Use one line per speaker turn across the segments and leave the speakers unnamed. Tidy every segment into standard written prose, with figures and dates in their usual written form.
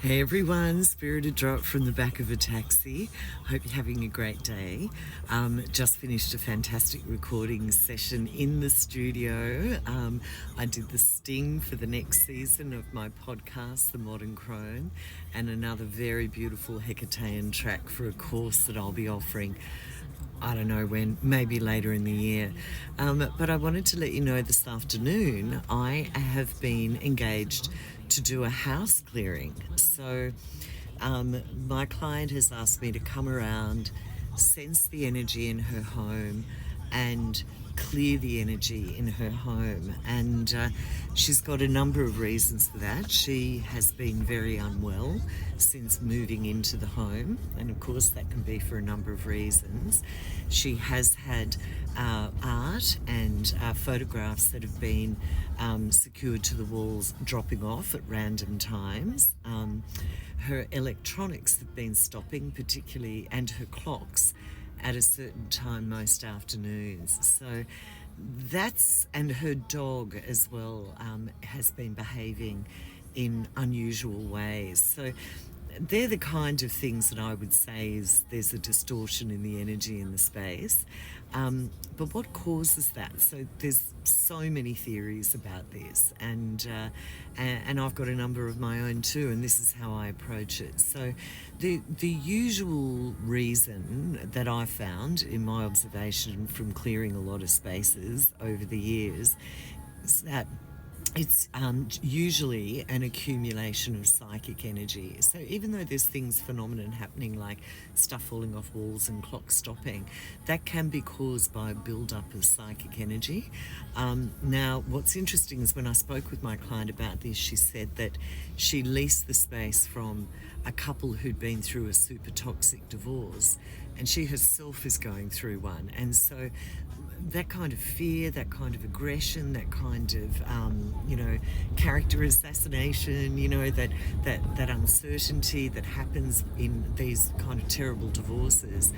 Hey everyone, Spirited Drop from the back of a taxi. Hope you're having a great day. Just finished a fantastic recording session in the studio. I did the sting for the next season of my podcast, The Modern Crone, and another very beautiful Hecatean track for a course that I'll be offering. I don't know when, maybe later in the year. But I wanted to let you know this afternoon I have been engaged to do a house clearing. So my client has asked me to come around, sense the energy in her home and clear the energy in her home. And she's got a number of reasons for that. She has been very unwell since moving into the home, and of course that can be for a number of reasons. She has had art and photographs that have been secured to the walls dropping off at random times. Her electronics have been stopping, particularly, and her clocks at a certain time most afternoons. So that's, and her dog as well has been behaving in unusual ways. So they're the kind of things that I would say is there's a distortion in the energy in the space. But what causes that? So there's so many theories about this, and I've got a number of my own too, and this is how I approach it. So the usual reason that I found in my observation from clearing a lot of spaces over the years is that it's usually an accumulation of psychic energy. So even though there's phenomenon happening like stuff falling off walls and clocks stopping, that can be caused by a build-up of psychic energy. Now, what's interesting is when I spoke with my client about this, she said that she leased the space from a couple who'd been through a super toxic divorce, and she herself is going through one. And so that kind of fear, that kind of aggression, that kind of character assassination, that uncertainty that happens in these kind of terrible divorces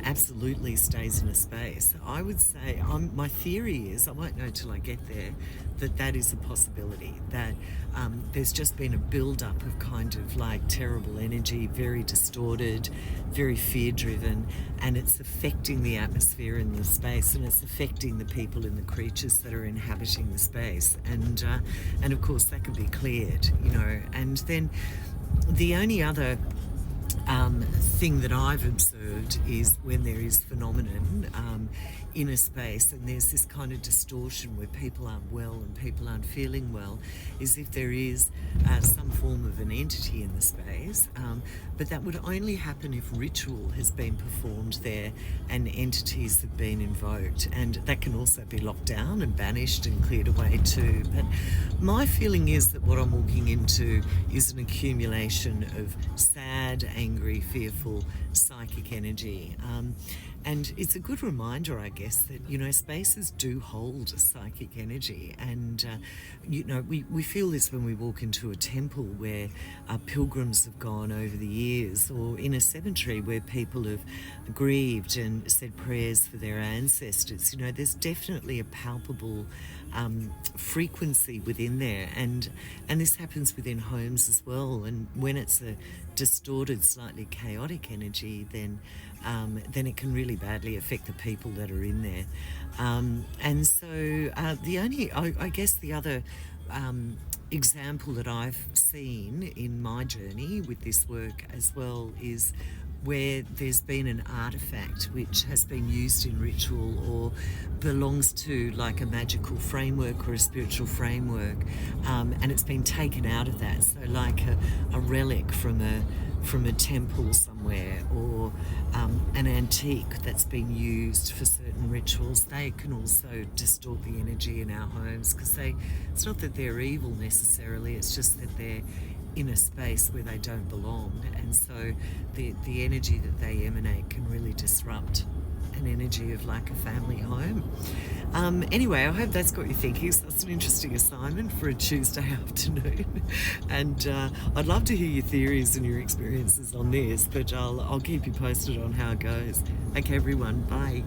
absolutely stays in a space. I would say, my theory is, I won't know till I get there, that is a possibility, that there's just been a build-up of kind of like terrible energy, very distorted, very fear-driven, and it's affecting the atmosphere in the space, and it's affecting the people and the creatures that are inhabiting the space. And of course that can be cleared, and then the only other thing that I've observed is when there is phenomenon in a space and there's this kind of distortion where people aren't well and people aren't feeling well, is if there is some form of an entity in the space, but that would only happen if ritual has been performed there and entities have been invoked, and that can also be locked down and banished and cleared away too. But my feeling is that what I'm walking into is an accumulation of sad, angry, fearful psychic energy, and it's a good reminder, I guess, that spaces do hold psychic energy, and we feel this when we walk into a temple where pilgrims have gone over the years, or in a cemetery where people have grieved and said prayers for their ancestors. There's definitely a palpable frequency within there, and this happens within homes as well. And when it's a distorted, slightly chaotic energy, then it can really badly affect the people that are in there. And so I guess the other example that I've seen in my journey with this work as well is where there's been an artifact which has been used in ritual or belongs to like a magical framework or a spiritual framework, and it's been taken out of that. So like a relic from a temple somewhere, or an antique that's been used for certain rituals, they can also distort the energy in our homes, because it's not that they're evil necessarily, it's just that they're in a space where they don't belong, and so the energy that they emanate can really disrupt an energy of like a family home. Anyway, I hope that's got you thinking. So that's an interesting assignment for a Tuesday afternoon, and I'd love to hear your theories and your experiences on this, but I'll keep you posted on how it goes. Okay everyone, bye.